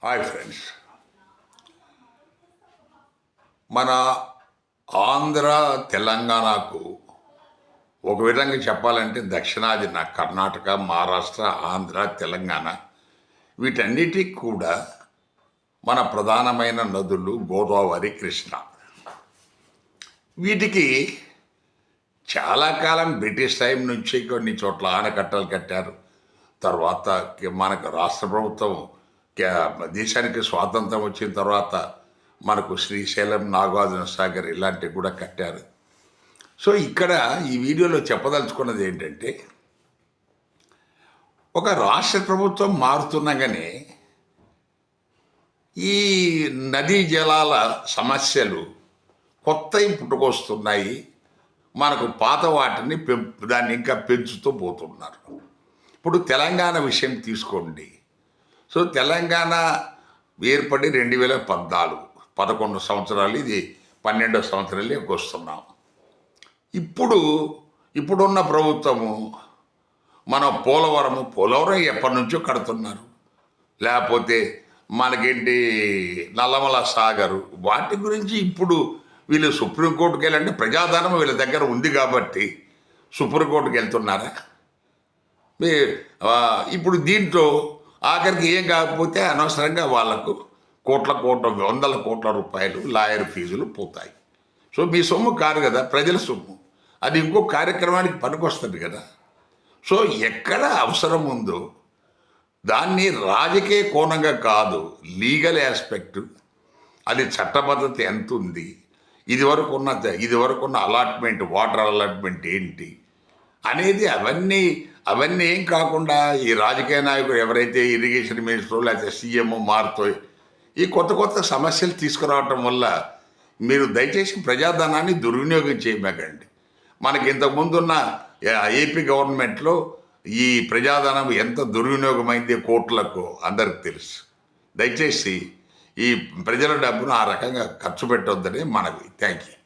Hi friends, మన ఆంధ్ర తెలంగాణకు ఒక విధంగా చెప్పాలంటే దక్షిణాది కర్ణాటక, మహారాష్ట్ర, ఆంధ్ర, తెలంగాణ వీటన్నిటికి కూడా మన ప్రధానమైన నదులు గోదావరి, కృష్ణ. వీటికి చాలా కాలం బ్రిటిష్ టైం నుంచి కొన్ని చోట్ల ఆనకట్టలు కట్టారు. తర్వాత మనకు రాష్ట్ర ప్రభుత్వం దేశానికి స్వాతంత్రం వచ్చిన తర్వాత మనకు శ్రీశైలం, నాగార్జున సాగర్ ఇలాంటివి కూడా కట్టారు. సో ఇక్కడ ఈ వీడియోలో చెప్పదలుచుకున్నది ఏంటంటే, ఒక రాష్ట్ర ప్రభుత్వం మారుతుండగానే ఈ నదీ జలాల సమస్యలు కొత్తవి పుట్టుకొస్తున్నాయి. మనకు పాత వాటిని దాన్ని ఇంకా పెంచుతూ పోతున్నారు. ఇప్పుడు తెలంగాణ విషయం తీసుకోండి. సో తెలంగాణ ఏర్పడి 2014, 11 సంవత్సరాలు, ఇది 12వ సంవత్సరాలకి వస్తున్నాం. ఇప్పుడున్న ప్రభుత్వము మన పోలవరం ఎప్పటి నుంచో కడుతున్నారు. లేకపోతే మనకేంటి నల్లమల సాగరు, వాటి గురించి ఇప్పుడు వీళ్ళు సుప్రీంకోర్టుకి వెళ్ళంటే ప్రజాధనం వీళ్ళ దగ్గర ఉంది కాబట్టి సుప్రీంకోర్టుకి వెళ్తున్నారా? ఇప్పుడు దీంట్లో ఆఖరికి ఏం కాకపోతే అనవసరంగా వాళ్లకు వందల కోట్ల రూపాయలు లాయర్ ఫీజులు పోతాయి. సో మీ సొమ్ము కాదు కదా, ప్రజల సొమ్ము. అది ఇంకో కార్యక్రమానికి పనికొస్తుంది కదా. సో ఎక్కడ అవసరం ఉందో దాన్ని రాజకీయ కోణంగా కాదు, లీగల్ ఆస్పెక్ట్, అది చట్టబద్ధత ఎంత ఉంది, ఇదివరకు ఉన్న అలాట్మెంట్, వాటర్ అలాట్మెంట్ ఏంటి అనేది అవన్నీ ఏం కాకుండా ఈ రాజకీయ నాయకులు ఎవరైతే ఇరిగేషన్ మినిస్టర్ లేకపోతే సీఎం మారుతో ఈ కొత్త సమస్యలు తీసుకురావటం వల్ల మీరు దయచేసి ప్రజాధనాన్ని దుర్వినియోగం చేయమకండి. మనకి ఇంతకుముందున్న ఏపీ గవర్నమెంట్లో ఈ ప్రజాధనం ఎంత దుర్వినియోగమైంది కోట్లకు అందరికి తెలుసు. దయచేసి ఈ ప్రజల డబ్బును ఆ రకంగా ఖర్చు పెట్టొద్దని మనవి. Thank you.